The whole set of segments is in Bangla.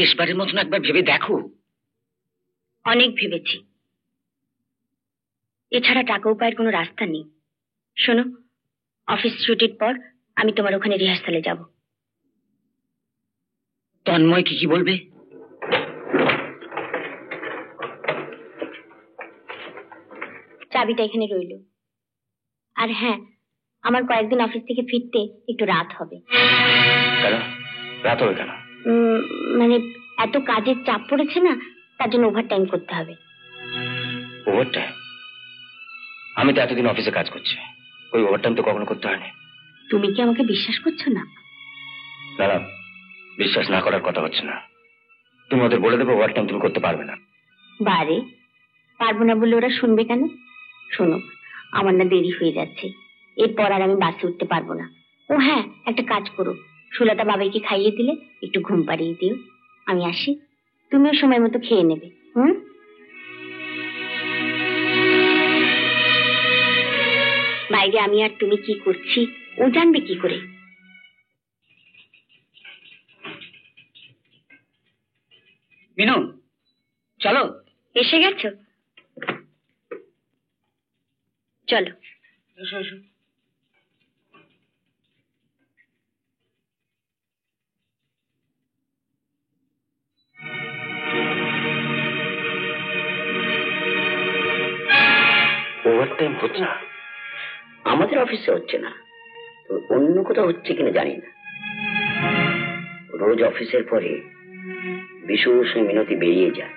শেষবারের মতন একবার ভেবে দেখো। অনেক ভেবেছি, এছাড়া টাকা উপায়ের কোনো রাস্তা নেই। শোনো, অফিস ছুটির পর আমি তোমার ওখানে রিহার্সালে যাব। তন্ময় কি বলবে? চাবিটা এখানে রইল। আর হ্যাঁ, আমার কয়েকদিন অফিস থেকে ফিরতে একটু রাত হবে। কেন রাত হবে কেন? মানে এত কাজের চাপ পড়েছে না, তার জন্য ওভারটাইম করতে হবে। ওভারটাইম? আমি তো এতদিন অফিসে কাজ করছি, ওই ওভারটাইম তো কখনো করতে হয়নি। তুমি কি আমাকে বিশ্বাস করছো না? না না, বিশ্বাস না করার কথা হচ্ছে না। তুমি ওদের বলে দেবে ওভারটাইম তুমি করতে পারবে না। বারে, পারবো না বলে ওরা শুনবে কেন? শোনো, আমার না দেরি হয়ে যাচ্ছে, এরপর আর আমি বাসে উঠতে পারবো না। ও হ্যাঁ, একটা কাজ করো, সুলতা বাবাইকে খাইয়ে দিলে একটু ঘুম পাড়িয়ে দিও। আমি আসি, তুমিও সময় মতো খেয়ে নেবে। বাইরে আমি আর তুমি কি করছি ও জানবে কি করে? মিনু, চলো। এসে গেছো? চলো। এসো এসো। ওভারটাইম হচ্ছে না, আমাদের অফিসে হচ্ছে না, তো অন্য কোথাও হচ্ছে কিনা জানি না। রোজ অফিসের পরে বিশুর সঙ্গে মিনতি বেরিয়ে যায়।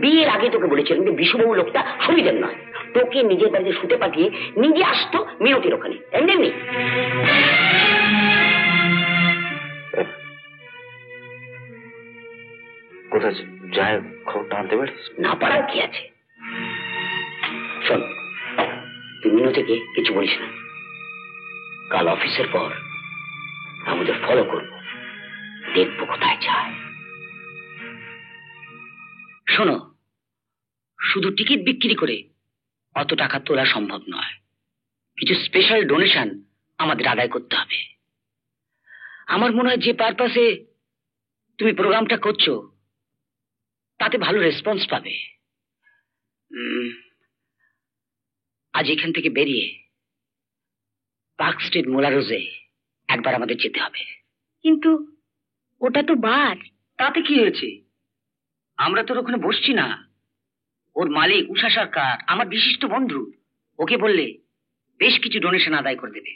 বিয়ের আগে তোকে বলেছিলাম যে বিশুবাবু লোকটা সুবিধের নয়, তোকে নিজের বাড়িতে শুতে পাঠিয়ে নিজে আসতো মিনতির ওখানে। এমনি কোথায় যায় খবরটা আনতে পারিস? না পারার কি আছে? শোন, তুই মিনতিকে কিছু বলিস না। কাল অফিসের পর আমাদের ফলো করবো, দেখবো কোথায় যায়। শোনো, শুধু টিকিট বিক্রি করে অত টাকা তোলা সম্ভব নয়। কিছু স্পেশাল ডোনেশন আমাদের আদায় করতে হবে। আমার মনে হয় যে পারপাসে তুমি প্রোগ্রামটা করছো তাতে ভালো রেসপন্স পাবে। আজ এখান থেকে বেরিয়ে পার্ক স্ট্রিট মোলারোজে একবার আমাদের যেতে হবে। কিন্তু ওটা তো বার। তাতে কি হয়েছে? আমরা তোর ওখানে বসছি না। ওর মালিক উষা সরকার আমার বিশিষ্ট বন্ধু, ওকে বললে বেশ কিছু ডোনেশন আদায় করে দেবে।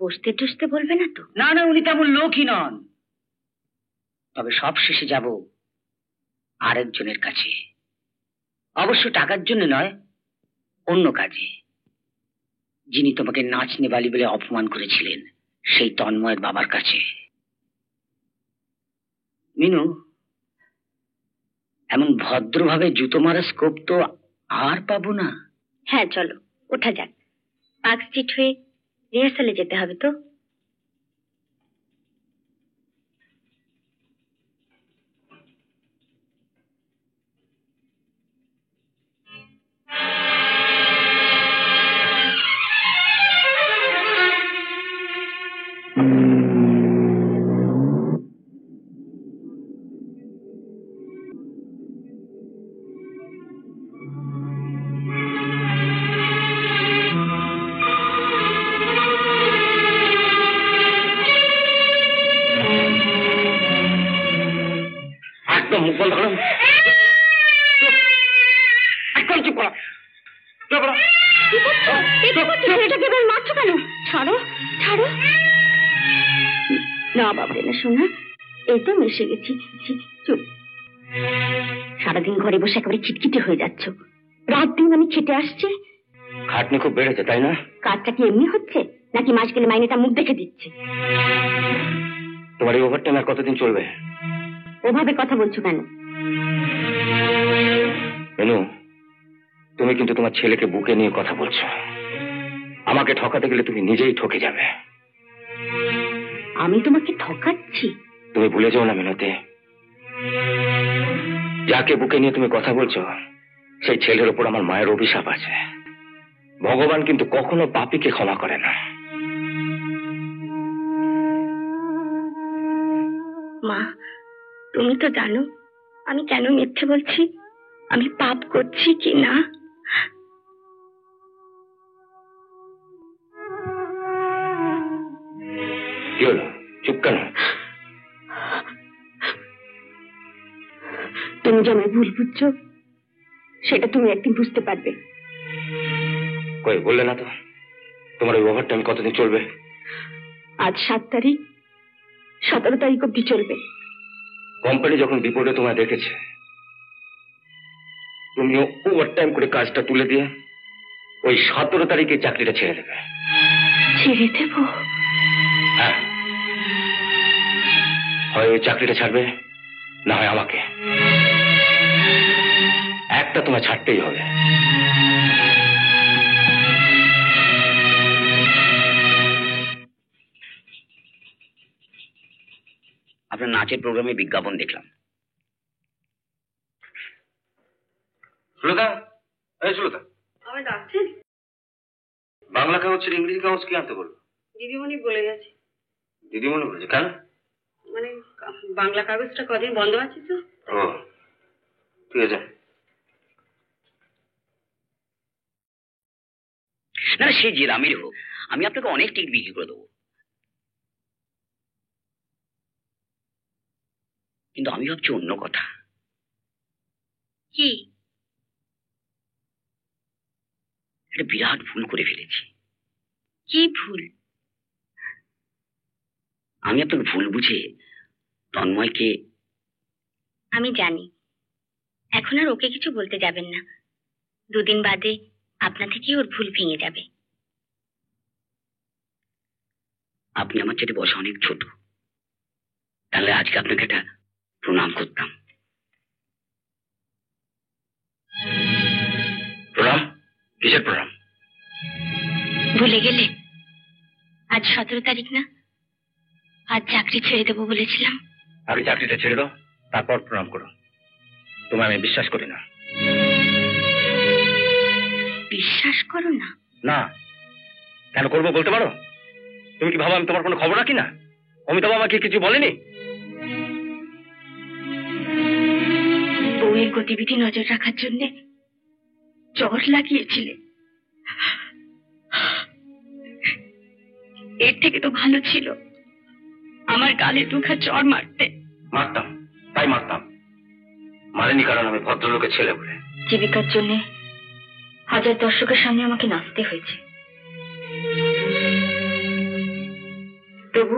বসতে টসতে বলবে না তো? না না, উনি তেমন লোকই নন। তবে সব শেষে যাব আরেকজনের কাছে, অবশ্য টাকার জন্য নয়, অন্য কাজে। যিনি তোমাকে নাচ নেবালি বলে অপমান করেছিলেন, সেই তন্ময়ের বাবার কাছে। মিনু, এমন ভদ্রভাবে জুতো মারা স্কোপ তো আর পাবো না। হ্যাঁ চলো, ওঠা যাক। পার্ক স্ট্রিট হয়ে রিহার্সালে যেতে হবে তো। মুখ বন্ধ করুন, একদম চুপ করো। ছেলেটাকে এবার মারছো কেন? ছাড়ো ছাড়ো। না বাবা না, শোনা, এই তো মিশে গেছি। চুপ। সারাদিন ঘরে বসে একেবারে খিটখিটে হয়ে যাচ্ছ। রাত দিন আমি খেটে আসছি। খাটনি খুব বেড়েছে তাই না? কাজটা কি এমনি হচ্ছে, নাকি মাস গেলে মাইনেটা মুখ দেখে দিচ্ছে? তোমার এই ওভারটাইম আর কতদিন চলবে? ওভাবে কথা বলছো কেন? মেনু, তুমি কিন্তু তোমার ছেলেকে বুকে নিয়ে কথা বলছো। আমাকে ঠকাতে গেলে তুমি নিজেই ঠকে যাবে। আমি তোমাকে ঠকাচ্ছি? তুমি ভুলে যাও না মিনতি, যাকে বুকে নিয়ে তুমি কথা বলছো সেই ছেলের উপর আমার মায়ের অভিশাপ আছে। ভগবান কিন্তু কখনো পাপীকে ক্ষমা করে না। মা, তুমি তো জানো আমি কেন মিথ্যে বলছি, আমি পাপ করছি কি না। কি হলো, চুপ কেন? তুমি যে আমায় ভুল বুঝছো সেটা তুমি একদিন বুঝতে পারবে। কই বললে না তো, তোমার ওই ওভারটাইম কতদিন চলবে? আজ 7 তারিখ, 17 তারিখ অব্দি চলবে। কোম্পানি যখন বিপদে তোমায় দেখেছে, তুমিও ওভারটাইম করে কাজটা তুলে দিয়ে ওই 17 তারিখে চাকরিটা ছেড়ে দেবে। ছেড়ে দেব? হ্যাঁ, হয় ওই চাকরিটা ছাড়বে, না হয় আমাকে। একটা তোমায় ছাড়তেই হবে। আপনার নাচের প্রোগ্রামে বিজ্ঞাপন দেখলাম। সুলতা, এই সুলতা, আমি ডাকছেন? বাংলা কাগজের ইংরেজি কাগজ কি আনতে বলবো? দিদিমণি বলে গেছে। দিদিমণি বলেছে? কেন? মানে বাংলা কাগজটা কদিন বন্ধ আছে তো। ও ঠিক আছে। না, সে যে দামের হোক, আমি আপনাকে অনেক টিকিট বিক্রি করে দেবো। কিন্তু আমি ভাবছি অন্য কথা। কি? একটা বিরাট ভুল করে ফেলেছি। কি ভুল? আমি আপনাকে ভুল বুঝে তন্ময়কে... আমি জানি, এখন আর ওকে কিছু বলতে যাবেন না। 2 দিন বাদে আপনা থেকেই ওর ভুল ভেঙে যাবে। আপনি আমার চেয়ে বয়সে অনেক ছোট, তাহলে আজকে আপনাকে একটা প্রণাম করতাম। প্রণাম? কিসের প্রণাম? ভুলে গেলে? আজ 17 তারিখ না? আজ চাকরি ছেড়ে দেবো বলেছিলাম। আগে চাকরিটা ছেড়ে দাও, তারপর প্রণাম করো। তোমায় আমি বিশ্বাস করি না। বিশ্বাস করো না? না। কেন করবো বলতে পারো? তুমি কি ভাবো আমি তোমার কোনো খবর রাখি না? অমিতাভ আমাকে কিছু বলেনি? বউয়ের গতিবিধি নজর রাখার জন্য চট লাগিয়েছিলে। এর থেকে তো ভালো ছিল আমার গালে 2 চড় মারতে। মারতাম, তাই মারতাম। মারেনি কারণ আমি ভদ্রলোকের ছেলে বলে। জীবিকার জন্য হাজার দর্শকের সামনে আমাকে নাচতে হয়েছে। তবু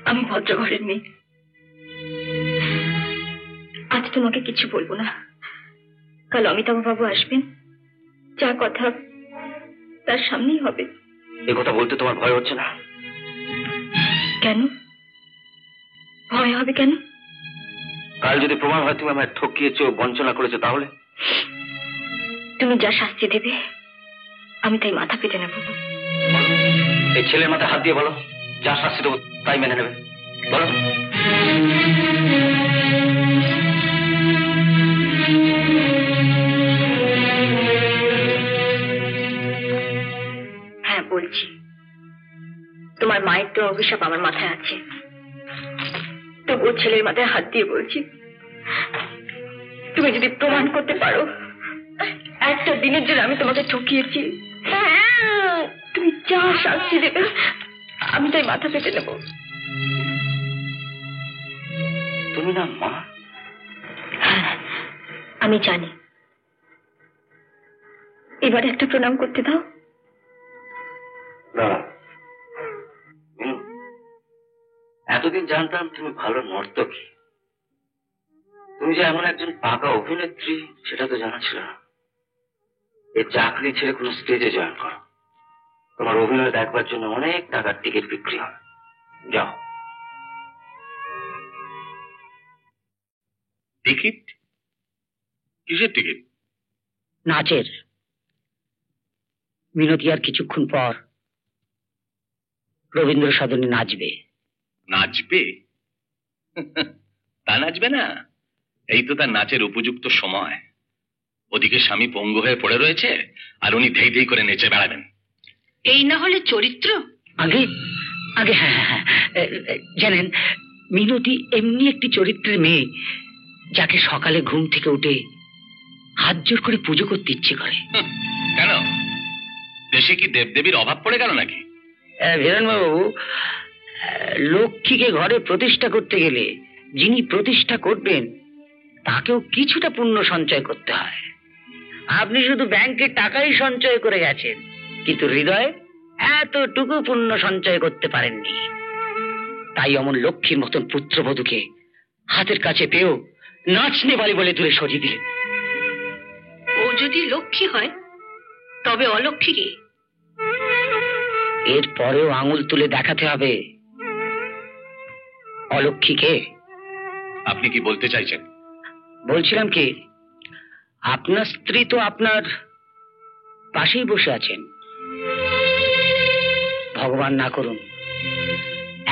আমি ভদ্র ঘরের মেয়ে। আজ তোমাকে কিছু বলবো না, কাল অমিতাভ বাবু আসবেন, যা কথা তার সামনেই হবে। এই কথা বলতে তোমার ভয় হচ্ছে না? কেন ভয় হবে? কেন? কাল যদি প্রমাণ হয় তুমি আমায় ঠকিয়েছো, বঞ্চনা করেছো, তাহলে? তুমি যা শাস্তি দেবে আমি তাই মাথা পেতে নেব। এই ছেলের মাথায় হাত দিয়ে বলো, যা শাস্তি দেবো তাই মেনে নেবে। বলো। হ্যাঁ বলছি, তোমার মায়ের তো অভিশাপ আমার মাথায় আছে, তবু ছেলের মাথায় হাত দিয়ে বলছি, তুমি যদি প্রমাণ করতে পারো একটা দিনের জন্য আমি তোমাকে ঠকিয়েছি, তুমি যা শাস্তি দেবে আমি তাই মাথা পেতে নেব। তুমি না মা? হ্যাঁ আমি জানি। এবার একটা প্রণাম করতে দাও। না, এতদিন জানতাম তুমি ভালো নর্তকী, তুমি যে এমন একজন পাকা অভিনেত্রী সেটা তো জানা ছিল না। এই চাকরি ছেড়ে কোনো স্টেজে জয়েন করো, তোমার অভিনয় দেখবার জন্য অনেক টাকার টিকিট বিক্রি হয়। যাও। টিকিট? কিসের টিকিট? নাচের। মিনতি আর কিছুক্ষণ পর রবীন্দ্র সদনে নাচবে। নাচবে? তা নাচবে না? এই তো তার নাচের উপযুক্ত সময়। ওদিকে স্বামী পঙ্গু হয়ে পড়ে রয়েছে আর উনি ধেই ধেই করে নেচে বেড়াবেন। এই না হলে চরিত্র। আগে আগে হ্যাঁ হ্যাঁ হ্যাঁ, জানেন মিনতি এমনি একটি চরিত্রের মেয়ে যাকে সকালে ঘুম থেকে উঠে হাত জোর করে পুজো করতে ইচ্ছে করে। কেন, দেশে কি দেবদেবীর অভাব পড়ে গেল নাকি? বাবু, লক্ষ্মীকে ঘরে প্রতিষ্ঠা করতে গেলে যিনি প্রতিষ্ঠা করবেন তাকেও কিছুটা পুণ্য সঞ্চয় করতে হয়। আপনি শুধু ব্যাংকে টাকাই সঞ্চয় করে গেছেন, কিন্তু হৃদয়ে এতটুকু পুণ্য সঞ্চয় করতে পারেননি। তাই অমন লক্ষ্মীর মতন পুত্রবধূকে হাতের কাছে পেয়েও নাচনে বালি বলে দূরে সরিয়ে দিলেন। ও যদি লক্ষ্মী হয় তবে অলক্ষ্মী কে? এর পরেও আঙুল তুলে দেখাতে হবে অলক্ষ্মীকে। আপনি কি বলতে চাইছেন? বলছিলাম কি, আপনার স্ত্রী তো আপনার পাশেই বসে আছেন। ভগবান না করুন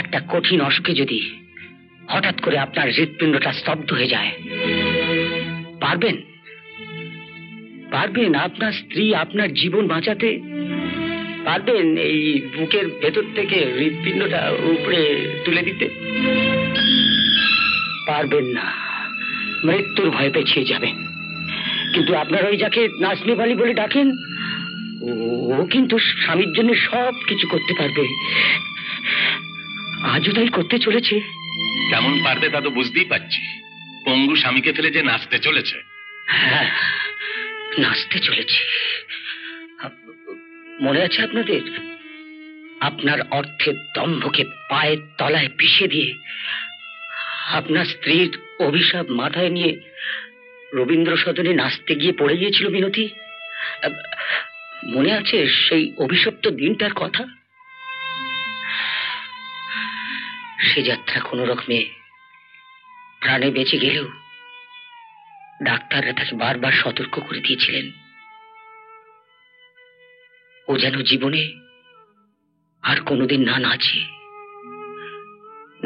একটা কঠিন অসুখে যদি হঠাৎ করে আপনার হৃৎপিণ্ডটা স্তব্ধ হয়ে যায়, পারবেন পারবেন আপনার স্ত্রী আপনার জীবন বাঁচাতে? পারবেন এই বুকের ভেতর থেকে হৃৎপিণ্ডটা উপরে তুলে দিতে? পারবেন না, মৃত্যুর ভয় পেছিয়ে যাবেন। কিন্তু আপনার ওই যাকে নাচনে বালি বলে ডাকেন, ও কিন্তু স্বামীর জন্য সব কিছু করতে পারবে, আজও তাই করতে চলেছে। কেমন পারবে তা তো বুঝতেই পারছি। পঙ্গু স্বামীকে ফেলে যে নাচতে চলেছে। হ্যাঁ, নাচতে চলেছে। মনে আছে আপনাদের? আপনার অর্থের দম্ভকে পায়ের তলায় পিষে দিয়ে আপনার স্ত্রীর অভিশাপ মাথায় নিয়ে রবীন্দ্র সদনে নাচতে গিয়ে পড়ে গিয়েছিল মিনতি। মনে আছে সেই অভিশপ্ত দিনটার কথা? সে যাত্রা কোনো রকমে প্রাণে বেঁচে গেলেও ডাক্তাররা তাকে বারবার সতর্ক করে দিয়েছিলেন ও যেন জীবনে আর কোনোদিন না নাচে।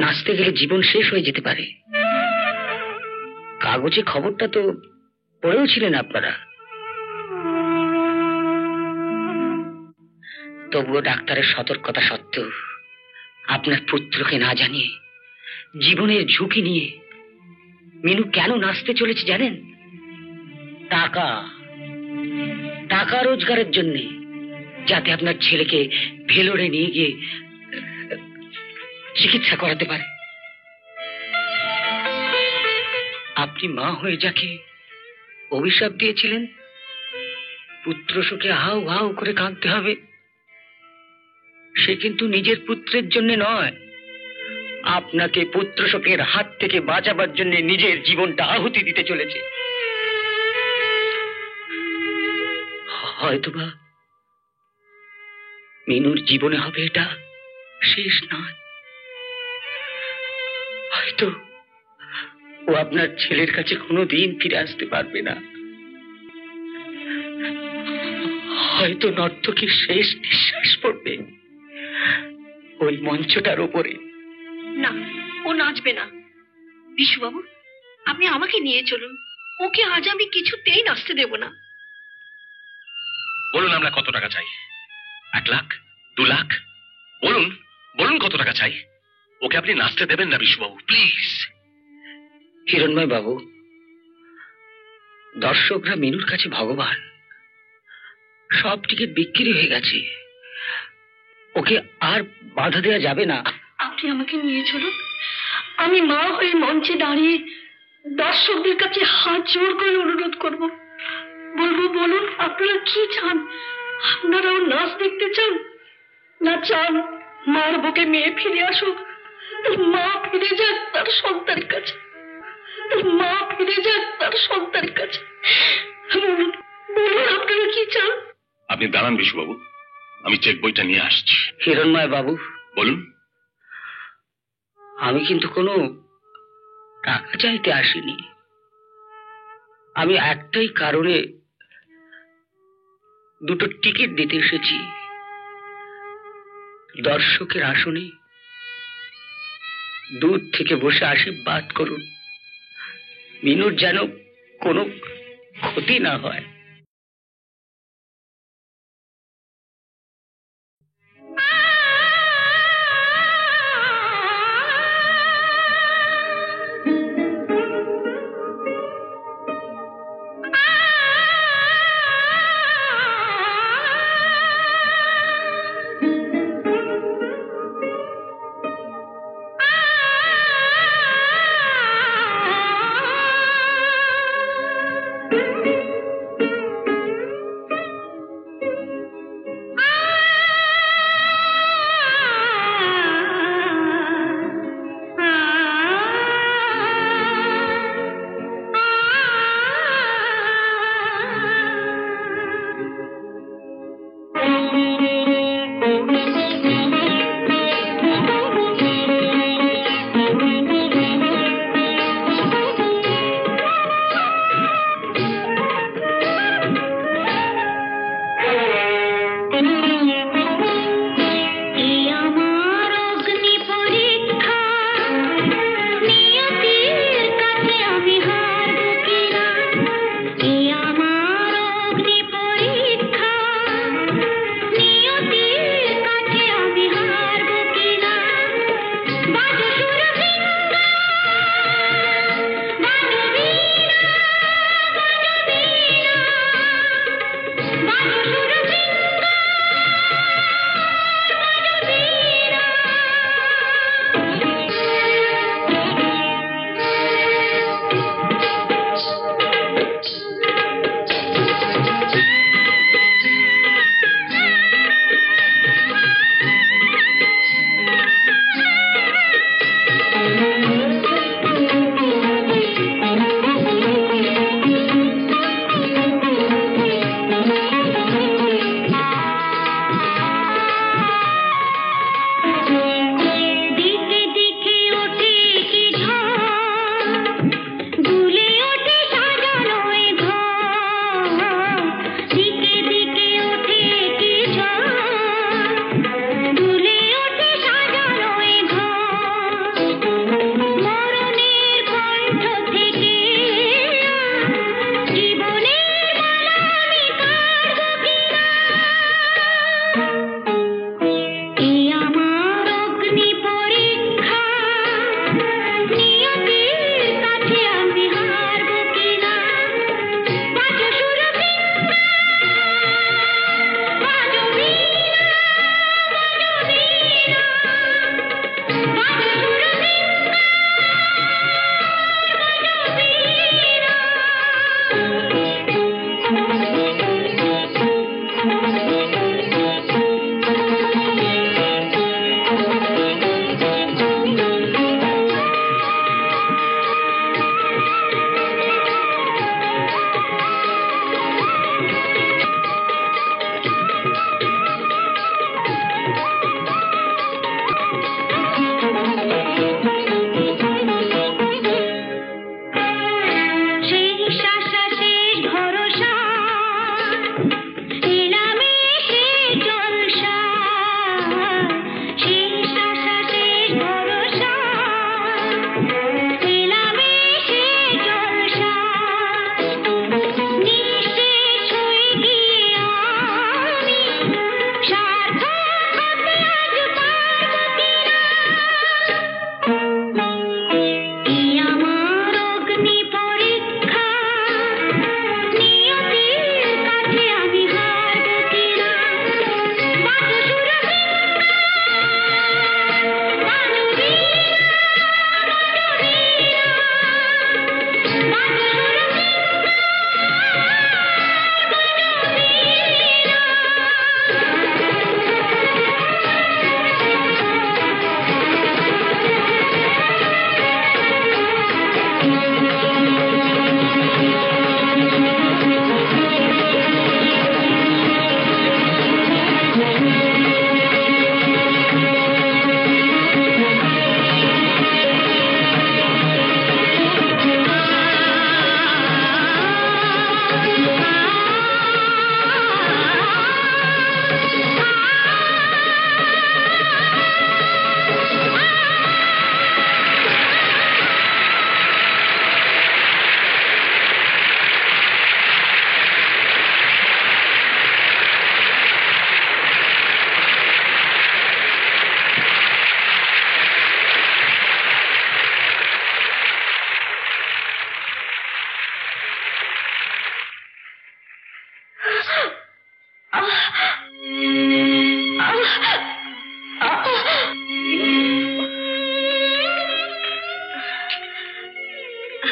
নাচতে গেলে জীবন শেষ হয়ে যেতে পারে। কাগজে খবরটা তো পড়েও ছিলেন আপনারা। তবুও ডাক্তারের সতর্কতা সত্ত্বেও আপনার পুত্রকে না জানিয়ে জীবনের ঝুঁকি নিয়ে মিনু কেন নাচতে চলেছে জানেন? টাকা টাকা রোজগারের জন্য, যাতে আপনার ছেলেকে ভেলোরে নিয়ে গিয়ে চিকিৎসা করাতে পারে। আপনি মা হয়ে যাকে অভিশাপ দিয়েছিলেন পুত্র শোকে হাউ হাউ করে কাঁদতে হবে, সে কিন্তু নিজের পুত্রের জন্য নয়, আপনাকে পুত্র শোকের হাত থেকে বাঁচাবার জন্য নিজের জীবনটা আহুতি দিতে চলেছে। হয়তোবা মিনুর জীবনে হবে এটা শেষ নয়। হয়তো ও আপনার ছেলের কাছে কোনোদিন ফিরে আসতে পারবে না। হয়তো নর্তকীর শেষ নিঃশ্বাস পড়বে ওই মঞ্চটার উপরে। না, ও নাচবে না। বিশুবাবু, আপনি আমাকে নিয়ে চলুন। ওকে আজ আমি কিছুতেই নাচতে দেব না। বলুন আমরা কত টাকা চাই? 1 লাখ, 2 লাখ? বলুন বলুন কত টাকা চাই? ওকে আপনি নাচতে দেবেন না বিশুবাবু, প্লিজ। হিরণময় বাবু, দর্শকরা মিনুর কাছে ভগবান। সব টিকিট বিক্রি হয়ে গেছে, ওকে আর বাধা দেওয়া যাবে না। আপনি আমাকে নিয়ে চলুন। আমি মা হয়ে মঞ্চে দাঁড়িয়ে দর্শকদের কাছে হাত জোর করে অনুরোধ করব, বলবো, বলুন আপনারা কি চান? আপনারাও নাচ দেখতে চান? না চান মার বুকে মেয়ে ফিরে আসুক, মা ফিরে যাক তার সন্তানের কাছে, মা ফিরে যাক তার সন্তানের কাছে? বলুন, বলুন আপনারা কি চান? আপনি দাঁড়ান বিশুবাবু, আমি চেক বইটা নিয়ে আসছি। হিরণময় বাবু, বলুন। আমি কিন্তু কোনো টাকা চাইতে আসিনি। আমি একটাই কারণে 2টো টিকিট দিতে এসেছি। দর্শকের আসনে দূর থেকে বসে আশীর্বাদ করুন মিনুর যেন কোনো ক্ষতি না হয়।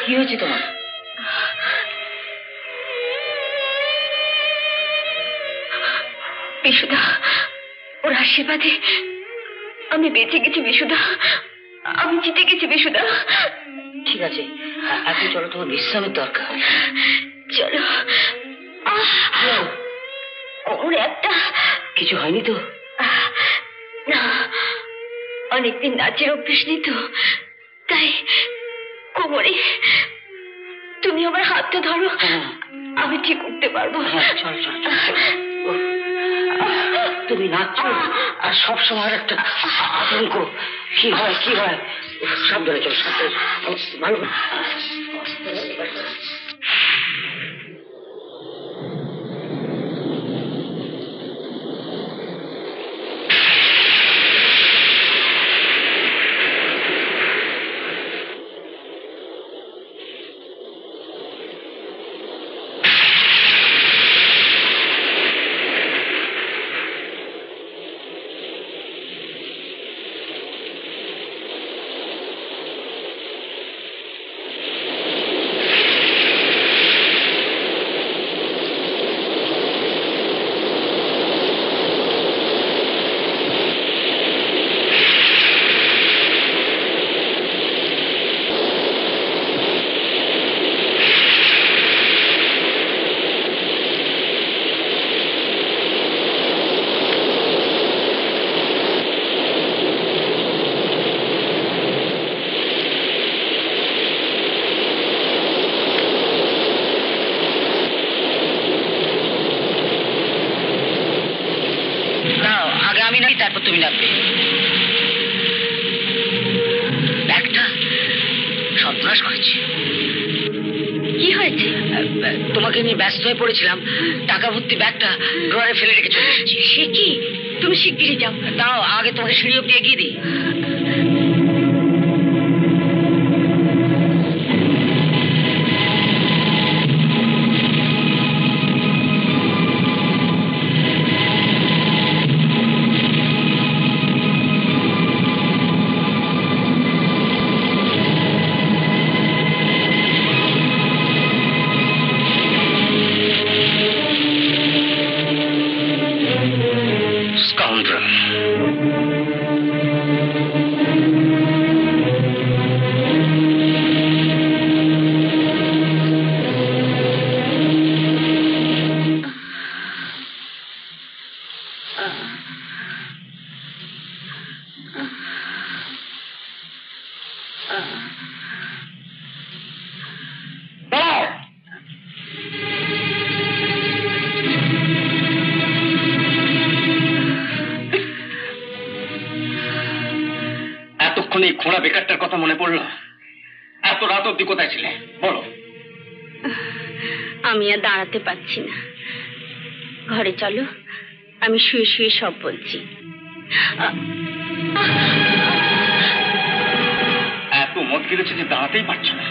কি হয়েছে তোমার? বিশুদা, ওর আশীর্বাদে আমি বেঁচে গেছি বিশুদা, আমি জিতে গেছি বিশুদা। ঠিক আছে, এখন চলো, তোমার বিশ্রামের দরকার। চলো। ওর একটা কিছু হয়নি তো? না, অনেকদিন নাচের অভ্যেস নেই তো, তাই কোমরে। তুমি আমার হাতটা ধরো, আমি ঠিক উঠতে পারবো। চল চল চল। তুমি নাচছো আর সবসময় একটা আতঙ্ক, কি হয় কি হয়। সাবধানে চল, সাবধানে ভালো। আমি নাকি তারপর তুমি নামবে। ব্যাগটা সন্ত্রাস করেছে। কি হয়েছে? তোমাকে নিয়ে ব্যস্ত হয়ে পড়েছিলাম, টাকা ভর্তি ব্যাগটা ড্রয়ারে ফেলে রেখে চলে এসেছি। সে কি? তুমি শিগগিরই যাও। দাও, আগে তোমাকে সিঁড়ি অব্দি এগিয়ে দিই। খোঁড়া বেকারটার কথা মনে পড়লো? এত রাত অব্দি কোথায় ছিলে বলো? আমি আর দাঁড়াতে পারছি না, ঘরে চলো, আমি শুয়ে শুয়ে সব বলছি। এত মদ গিলেছে যে দাঁড়াতেই পারছো না।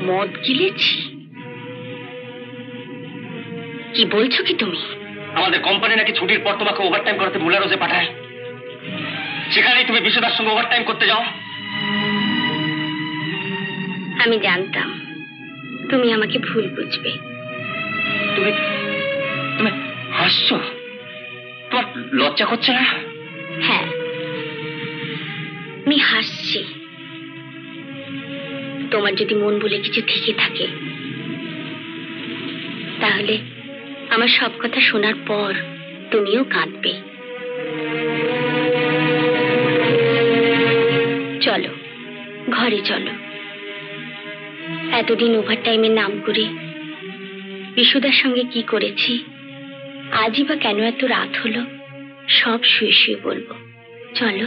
মদ গিলেছি? কি বলছো কি তুমি? আমাদের কোম্পানি নাকি ছুটির পর তোমাকে ওভারটাইম করতে বুলারোজে পাঠায়, সেখানেই তুমি বিশ্বদার সঙ্গে ওভারটাইম করতে যাও। আমি জানতাম তুমি আমাকে ভুল বুঝবে। তুমি তুমি হাসছো? তোমার লজ্জা করছে না? হ্যাঁ, আমি হাসছি। তোমার যদি মন বলে কিছু থেকে থাকে, তাহলে আমার সব কথা শোনার পর তুমিও কাঁদবে। চলো, ঘরে চলো। এতদিন ওভারটাইমের নাম করে বিশুদার সঙ্গে কি করেছি, আজই বা কেন এত রাত হলো, সব শুয়ে শুয়ে বলবো। চলো।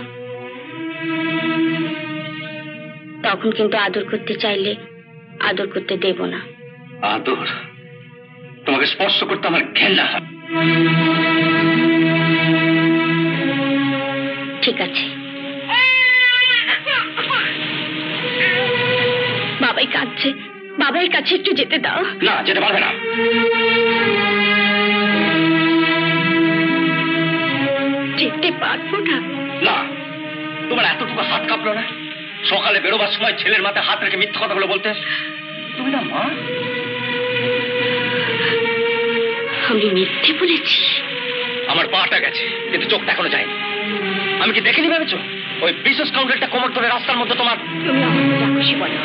তখন কিন্তু আদর করতে চাইলে আদর করতে দেব না। আদর? তোমাকে স্পর্শ করতে আমার ঘেন্না হয়। ঠিক আছে, বাবাই কাঁদছে, বাবার কাছে একটু যেতে দাও। না, যেতে পারবে না। যেতে পারবো না? না, তোমার এতটুকু হাত কাঁপলো না সকালে বেরোবার সময় ছেলের মাথায় হাত রেখে মিথ্যা কথাগুলো বলতে? তুমি না মা? আমি মিথ্যে বলেছি? আমার পাটা গেছে কিন্তু চোখটা এখনো যায়নি। আমি কি দেখিনি ভেবেছো? ওই বিশেষ কাউন্টারটা কোমর ধরে রাস্তার মধ্যে তোমার। তুমি আমার যা খুশি বলো,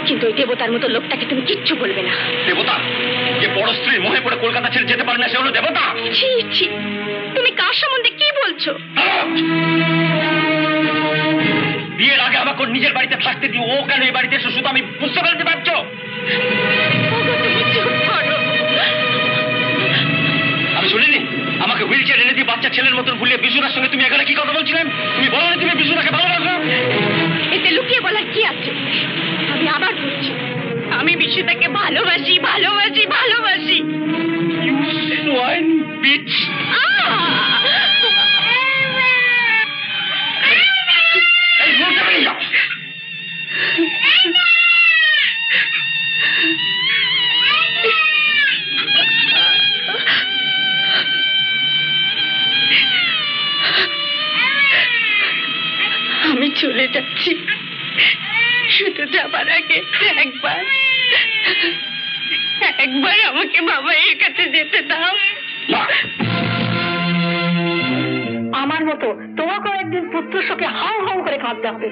কিন্তু ওই দেবতার মতো লোকটাকে তুমি কিচ্ছু বলবে না। দেবতা? যে বড় স্ত্রীর মোহে পড়ে কলকাতা ছেড়ে যেতে পারে না, সে হলো দেবতা? ছি ছি, তুমি কার সম্বন্ধে কি বলছো? বিয়ের আগে আমাকে ওর নিজের বাড়িতে থাকতে দিও, ও কেন এই বাড়িতে এসে শুধু আমি বুঝতে পারতে পারছো? তুমি চুপ করো। আমি শুনিনি আমাকে হুইল চেয়ার এনে দিয়ে বাচ্চা ছেলের মতন ভুলিয়ে বিশুরার সঙ্গে তুমি এখানে কি কথা বলছিলেন? তুমি বলো না তুমি বিশুরাকে ভালোবাসো? এতে লুকিয়ে বলার কি আছে? আমি আবার বলছি, আমি বিশুদাকে ভালোবাসি, ভালোবাসি, ভালোবাসি। You swine bitch! এই মুহূর্তে বেরিয়ে যাও। আমি চলে যাচ্ছি, শুধু যাবার আগে একবার আমাকে বাবাইয়ের কাছে যেতে দাও। আমার মতো তোমাকেও একদিন পুত্র শোকে হাউ হাউ করে কাঁদতে হবে।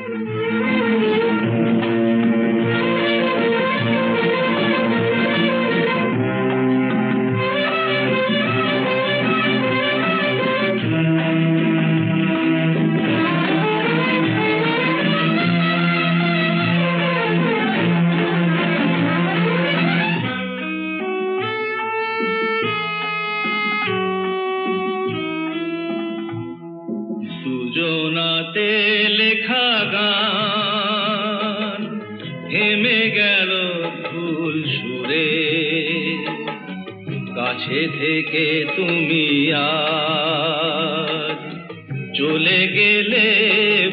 সুজনাতে লেখা গান থেমে গেল ফুল সুরে, কাছে থেকে তুমি আজ চলে গেলে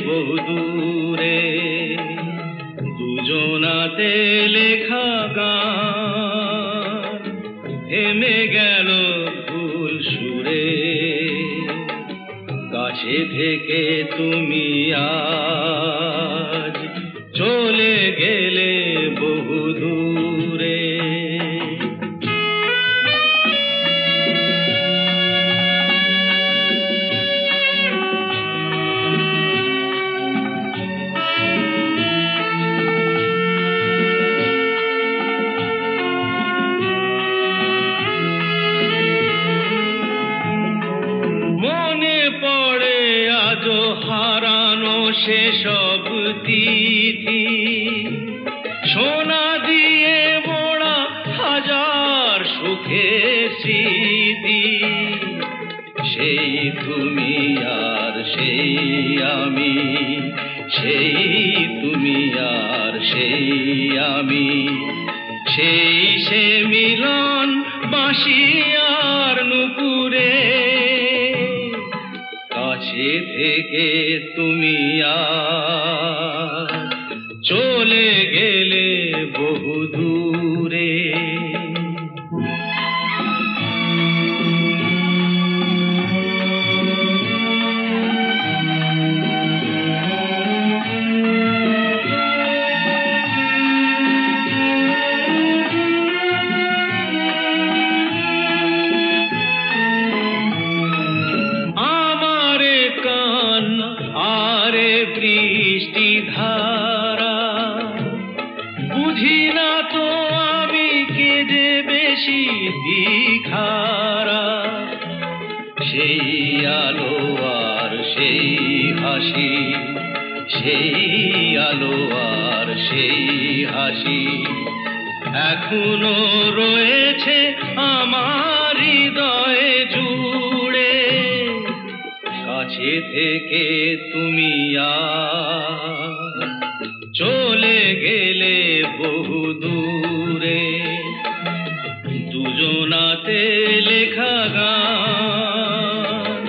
বহুদূরে। দুজনাতে লেখা গান থেমে গেল ফুল সুরে, কাছে থেকে তুমি আজ চলে গেলে বহুদূরে। হারানো সেসব তিথি, সোনা দিয়ে মোড়া হাজার সুখ সুখের স্মৃতি, সেই তুমি আর সেই আমি, সেই তুমি আর সেই আমি, সেই সে মিলন বাঁশি আর নুপুরে, কাছে থেকে তুমি আর চলে গেলে বহু দূরে। বৃষ্টি ধারা বুঝি না তো আমি কেঁদে বেশি দিখারা, সেই আলো আর সেই হাসি, সেই আলো আর সেই হাসি এখনো রয়েছে আমার হৃদয়ে জুড়ে, কাছে থেকে তুমি আর চলে গেলে বহু দূরে। দুজনাতে লেখা গান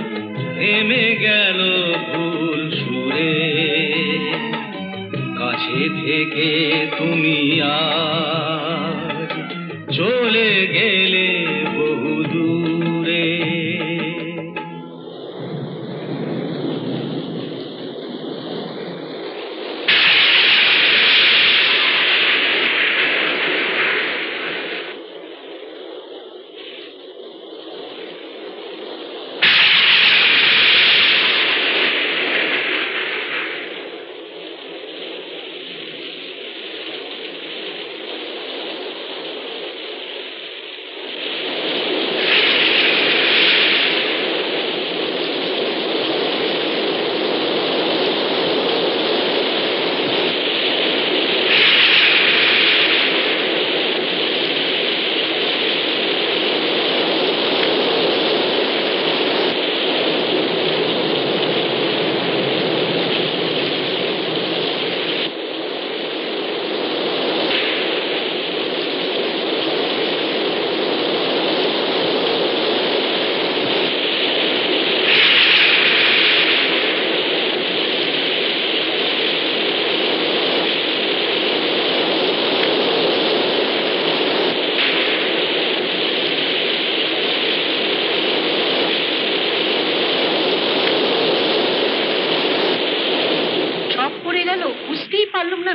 থেমে গেল ভুল সুরে, কাছে থেকে তুমি আর চলে গেলে বহু দূরে।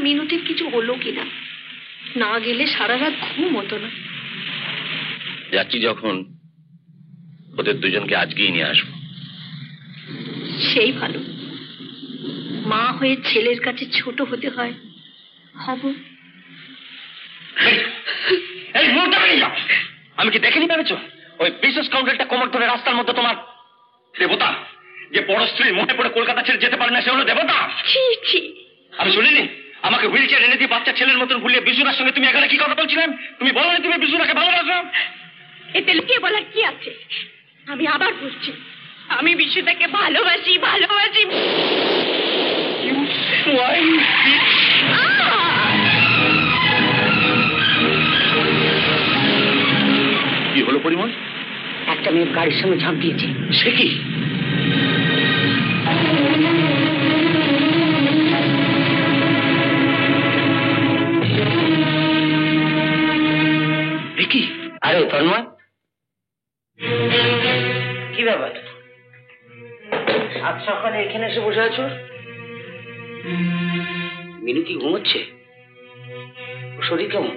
মিনতির কিছু হলো কিনা, না গেলে সারা রাত ঘুম হতো না। যাচ্ছি যখন ওদের দুজনকে আজকেই নিয়ে আসবো। সেই ভালো, মা হয়ে ছেলের কাছে ছোট হতে হয়। হব। এই মুখটা বেরিয়ে যাও। আমি কি দেখেনি ভেবেছো ওই বিশেষ কাউন্টারটা কোমর ধরে রাস্তার মধ্যে তোমার দেবতা, যে বড় স্ত্রীর মনে পড়ে কলকাতা ছেড়ে যেতে পারে না সে হলো দেবতা। আমি শুনিনি আমাকে হুইল চেয়ার এনে দিয়ে বাচ্চা ছেলের মতন ভুলিয়ে বিশুরার সঙ্গে তুমি এখানে কি কথা বলছিলেন? তুমি বলো না তুমি বিশুরাকে ভালোবাসো? এতে লুকিয়ে বলার কি আছে? আমি আবার বলছি, আমি বিশুদাকে ভালোবাসি ভালোবাসি। কি হলো পরিমল? একটা মেয়ে গাড়ির সঙ্গে ঝাঁপ দিয়েছে। সে কি? কি? আরে তন্ময়, কি ব্যাপার? সাত সকালে এখানে এসে বসে আছো? মিনু কি ঘুমোচ্ছে? শরীর কেমন?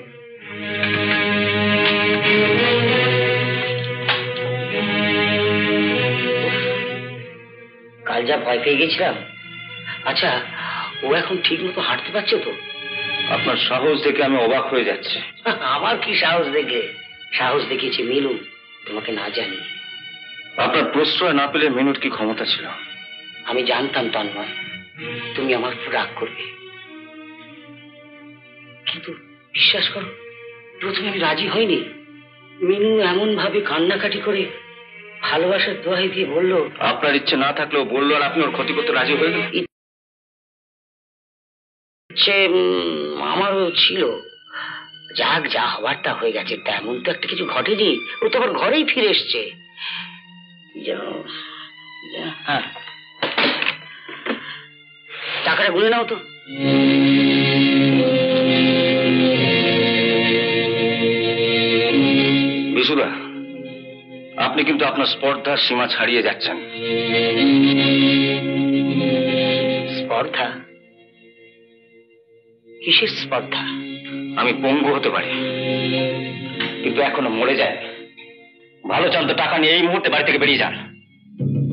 কাল যা ভয় পেয়ে গেছিলাম। আচ্ছা, ও এখন ঠিক মতো হাঁটতে পারছে তো? আপনার সাহস দেখে আমি অবাক হয়ে যাচ্ছি। আমার কি সাহস দেখে? সাহস দেখিয়েছে মিনু, তোমাকে না জানি। আপনার প্রশ্রয় না পেলে মিনুর কি ক্ষমতা ছিল? আমি জানতাম তন্ময় তুমি আমার উপর রাগ করবে, কিন্তু বিশ্বাস করো প্রথমে আমি রাজি হইনি। মিনু এমন ভাবে কান্নাকাটি করে ভালোবাসার দোহাই দিয়ে বলল, আপনার ইচ্ছে না থাকলেও বললো, আর আপনি ওর ক্ষতি করতে রাজি হয়ে গেলেন। ইচ্ছে আমারও ছিল। যাক, যা হবার তা হয়ে গেছে। তেমন তো একটা কিছু ঘটেনি। ও তো আবার ঘরেই ফিরে এসছে। হ্যাঁ, টাকাটা গুনে নাও তো। বিশুদা, আপনি কিন্তু আপনার স্পর্ধার সীমা ছাড়িয়ে যাচ্ছেন। স্পর্ধা? কিসের স্পর্ধা? আমি পঙ্গু হতে পারি, কিন্তু এখনো মরে যায়। ভালো চান তো টাকা নিয়ে এই মুহূর্তে বাড়ি থেকে বেরিয়ে যান,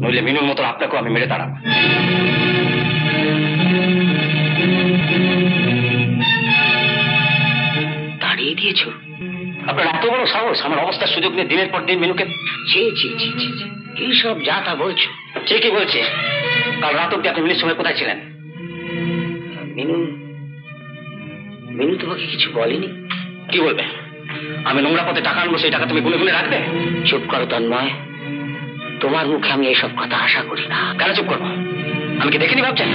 নইলে মিনুর মতো আপনাকেও আমি মেরে দাঁড়াবো। তাড়িয়ে দিয়েছো? আপনার এত বড় সাহস আমার অবস্থার সুযোগ নিয়ে দিনের পর দিন মিনুকে। ছি ছি ছি ছি, কি সব যা তা বলছো? ঠিকই বলছে। কাল রাত অব্দি আপনি মিনুর সময় কোথায় ছিলেন? মিনু মিনু তোমাকে কিছু বলেনি? কি বলবে? আমি নোংরা পথে টাকা আনবো, সেই টাকা তুমি গুনে গুনে রাখবে? চুপ করো তন্ময়, তোমার মুখে আমি এসব কথা আশা করি না। কেন চুপ করবো? আমি কি দেখিনি ভাবছেন?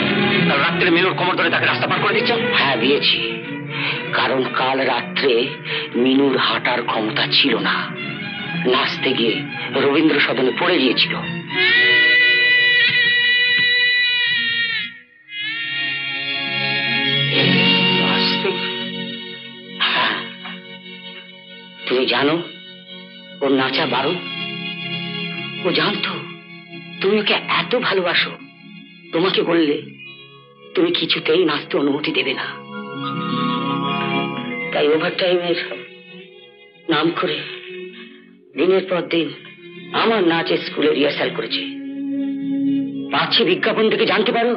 কাল রাত্রে মিনুর কোমর ধরে তাকে রাস্তা পার করে দিচ্ছেন। হ্যাঁ, দিয়েছি। কারণ কাল রাত্রে মিনুর হাঁটার ক্ষমতা ছিল না। নাচতে গিয়ে রবীন্দ্র সদনে পড়ে গিয়েছিল। হ্যাঁ, তুমি জানো ওর নাচা বারণ। ও জানতো তুমি ওকে এত ভালোবাসো, তোমাকে বললে তুমি কিছুতেই নাচতে অনুমতি দেবে না। তাই ওভার টাইমের নাম করে দিনের পর দিন আমার নাচের স্কুলে রিহার্সাল করেছে। পাচ্ছে বিজ্ঞাপন থেকে জানতে পারো,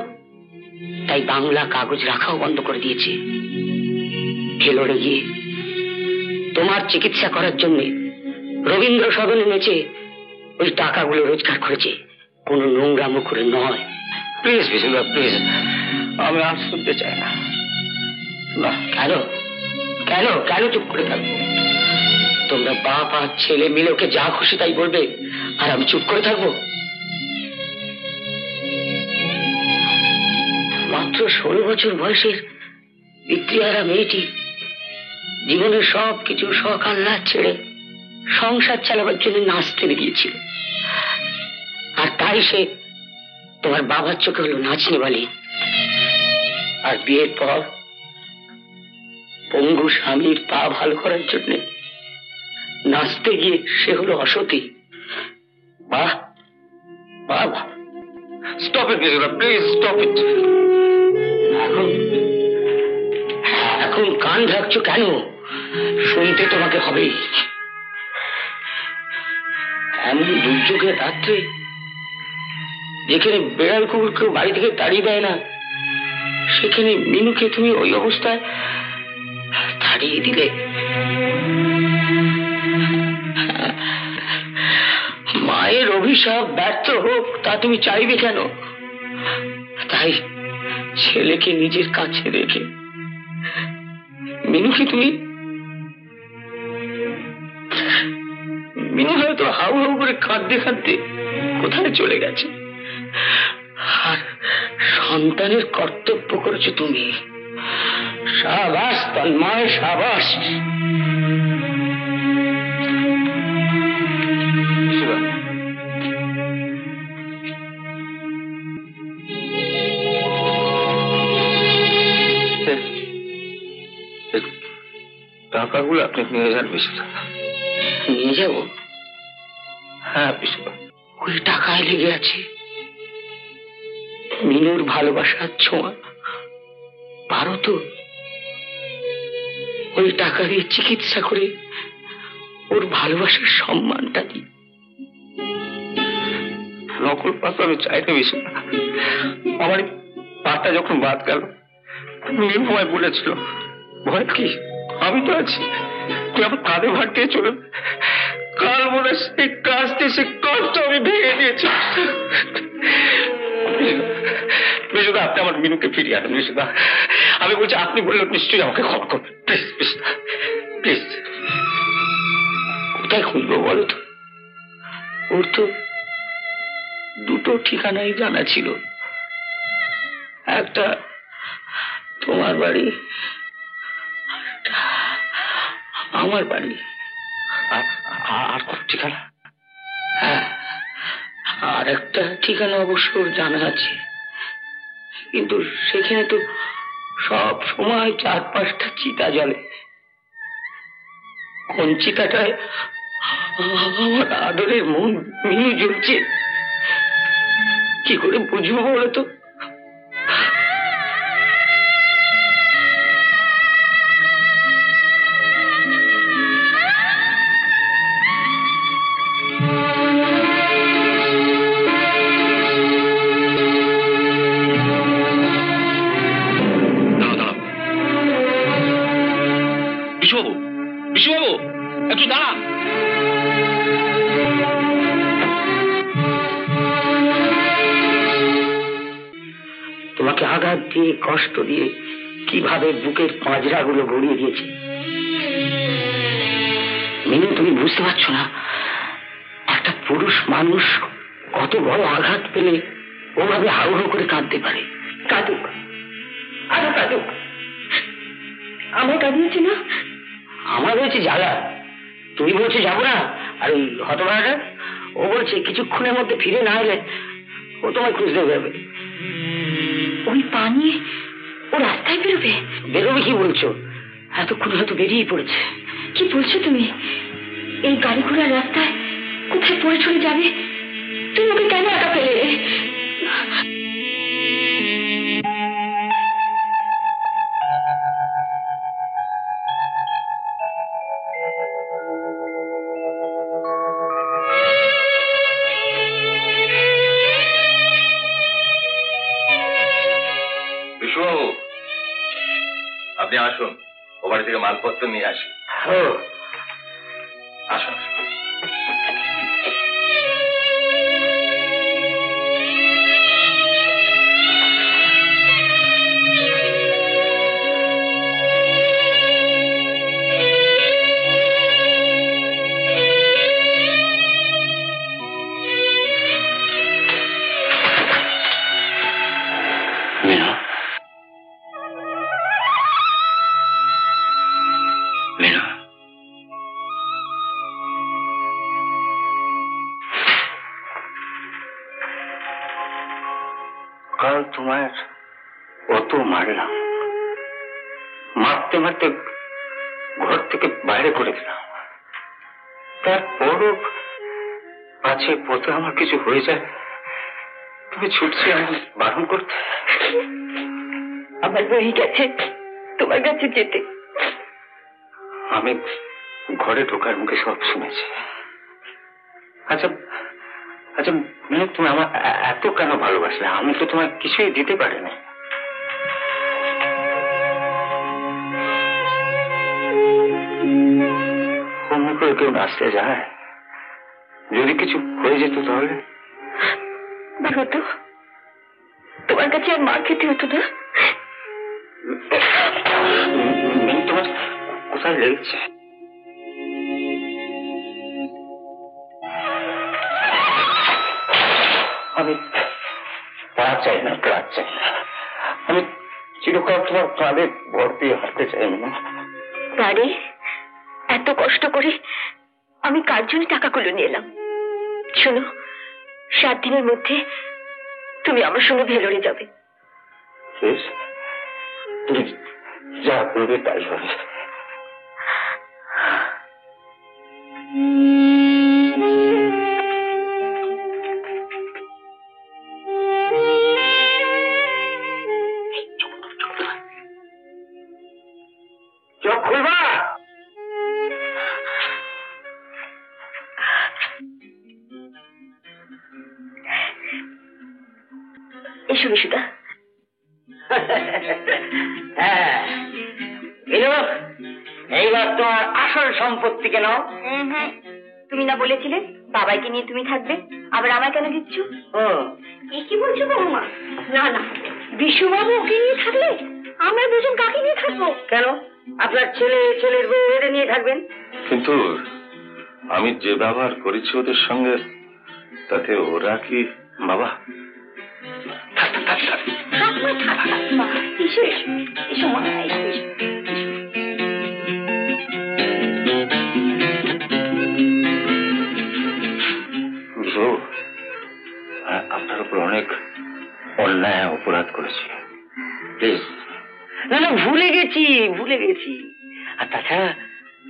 তাই বাংলা কাগজ রাখাও বন্ধ করে দিয়েছে। ভেলোরে গিয়ে তোমার চিকিৎসা করার জন্য রবীন্দ্র সদনে নেচে ওই টাকাগুলো রোজগার করেছে, কোনো নোংরা মুখরে নয়। প্লিজ বিশুদা, প্লিজ, আমি আর শুনতে চাই না। না, কেন কেন কেন চুপ করে থাকবো? তোমরা বাপ আর ছেলে মিলে ওকে যা খুশি তাই বলবে, আর আমি চুপ করে থাকবো? মাত্র 16 বছর বয়সের পিতৃহারা মেয়েটি জীবনের সব কিছু শখ আহ্লাদ ছেড়ে সংসার চালাবার জন্য নাচতে বেরিয়েছিল। আর তাই সে তোমার বাবার চোখে হলো নাচনি বলে। আর বিয়ের পর পঙ্গু স্বামীর পা ভালো করার জন্য নাচতে গিয়ে সে হলো অসতী। বাহ বাহ, stop it Bishuda, please stop it. এখন কান ঢাকছো কেন? শুনতে তোমাকে হবেই। এমন দুর্যোগের রাত্রে যেখানে বেড়াল কুকুর কেউ বাড়ি থেকে তাড়িয়ে দেয় না, সেখানে মিনুকে তুমি ওই অবস্থায় তাড়িয়ে দিলে। মায়ের অভিশাপ ব্যর্থ হোক তা তুমি চাইবে কেন? তাই ছেলেকে নিজের কাছে রেখে মিনুকে তুমি, মিনু হয়তো হাউ হাউ করে কাঁদতে কাঁদতে কোথায় চলে গেছে। আর সন্তানের কর্তব্য করেছো তুমি। সাবাস তন্ময়, সাবাস। টাকাগুলো আপনি নিয়ে যান বিশুদা। নিয়ে যাবো? হ্যাঁ বিশুদা। ওই টাকায় লেগে আছে মিনুর ভালোবাসার ছোঁয়া। পারো তো ওই টাকা দিয়ে চিকিৎসা করে ওর ভালোবাসার সম্মানটা দি। নকল পাতা আমি চাইতে বিশুদা। আমার পাটা যখন বাদ গেল, নির্ভয় বলেছিল, ভয় কি, আমি তো আছি, তুই আমার কাঁধে ভাট দিয়ে চলে। কাল মনে সেই কাজটি, সে কাজটা আমি ভেঙে দিয়েছি। বিশুদা, আপনি আমার মিনুকে ফিরিয়ে আনেন বিশুদা। আমি বলছি, আপনি বললেন নিশ্চয়ই আমাকে ক্ষমা করবেন। Please Bishuda, please. কোথায় খুঁজবো বলো তো? ওর তো দুটো ঠিকানাই জানা ছিল, একটা তোমার বাড়ি, আমার বাড়ি। আর কোন ঠিকানা? হ্যাঁ, আর একটা ঠিকানা অবশ্য জানা আছে, কিন্তু সেখানে তো সব সময় 4-5টা চিতা জ্বলে। কোন চিতাটায় আমার আদরের মন মিনু জ্বলছে কি করে বুঝবো বলো তো? বিশুবাবু, বিশুবাবু, একটু দাঁড়া। তোমাকে আঘাত দিয়ে, কষ্ট দিয়ে কিভাবে বুকের পাঁজরাগুলো গড়িয়ে দিয়েছে মিনু, তুমি বুঝতে পারছো না? একটা পুরুষ মানুষ কত বড় আঘাত পেলে ওভাবে হাউহু করে কাঁদতে পারে। কাঁদুক, আরো কাঁদুক। আমার কাঁদিয়েছি না? আমার হয়েছে জ্বালা, তুমি বলছো যাবো না, আর ওই হতভাগাটা ও বলছে কিছুক্ষণের মধ্যে ফিরে না এলে ও তোমায় খুঁজতে যাবে। ওই পা নিয়ে ও রাস্তায় বেরোবে? বেরোবে কি বলছো? এতক্ষণ হয়তো বেরিয়ে পড়েছে। কি বলছো তুমি? এই গাড়ি ঘোড়ার রাস্তায় কোথায় পড়ে চলে যাবে? তুমি ওকে কেন একা ফেলে? বিশুবাবু, আপনি আসুন, ও বাড়ি থেকে মালপত্র নিয়ে আসি। আসুন। মিনু, মিনু, কাল তোমার কত মারলাম, মারতে মারতে ঘর থেকে বাইরে করে দিলাম, তারপরও আছে পথে আমার কিছু হয়ে যায় তুমি ছুটছি আমি বারণ করতে। আমার বই গেছে তোমার কাছে যেতে। আমি ঘরে ঢোকার মুখে সব শুনেছি। আচ্ছা আচ্ছা মিনু, তুমি আমার এত কেন ভালোবাসলে? আমি তো তোমার কিছুই দিতে পারিনি। অন্য করে কেউ নাচতে যায়? যদি কিছু হয়ে যেত তাহলে? হতো, তোমার কাছে আর মার খেতে হতো না। মিনু, তোমার কোথায় লেগেছে? আমি পা চাই না, প্রাণ চাই না, আমি চিরকাল তোমার কাঁধে ভর দিয়ে হাঁটতে চাই না। বাড়ি এত কষ্ট করে আমি কার জন্য টাকাগুলো নিয়ে এলাম? শোনো, 7 দিনের মধ্যে তুমি আমার সঙ্গে ভেলোরে যাবে। বেশ, তুমি যা করবে তাই হবে। চোখ খুলবা? এসো বিশুদা। হ্যাঁ, এইবার তোমার আসল সম্পত্তিকে নাও। তুমি না বলেছিলে বাবাইকে নিয়ে তুমি থাকবে, আবার আমায় কেন দিচ্ছ? এ কি বলছো বৌমা? না না, বিশুবাবু ওকে নিয়ে থাকলে আমরা দুজন কাকে নিয়ে থাকবো? কেন? আপনার ছেলে, ছেলের বউ এদের নিয়ে থাকবেন। কিন্তু আমি যে ব্যবহার করেছি ওদের সঙ্গে, তাতে ওরা কি বাবা? আপনার উপর অনেক অন্যায় অপরাধ করেছি, প্লিজ। না না, ভুলে গেছি। আর তাছাড়া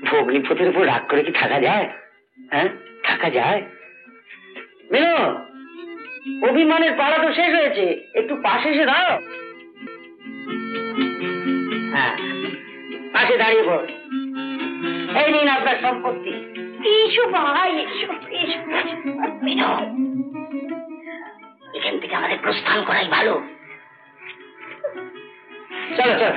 ভগ্নিপতির উপর রাগ করে কি থাকা যায়? হ্যাঁ, থাকা যায়? মেনো, অভিমানের পালা তো শেষ হয়েছে, একটু পাশে এসে দাও। হ্যাঁ, পাশে দাঁড়িয়ে পড়। এই নিন আপনার সম্পত্তি। এসো ভাই, এসো এসো। মেনো, এখান থেকে আমাদের প্রস্থান করাই ভালো। চলো চলো।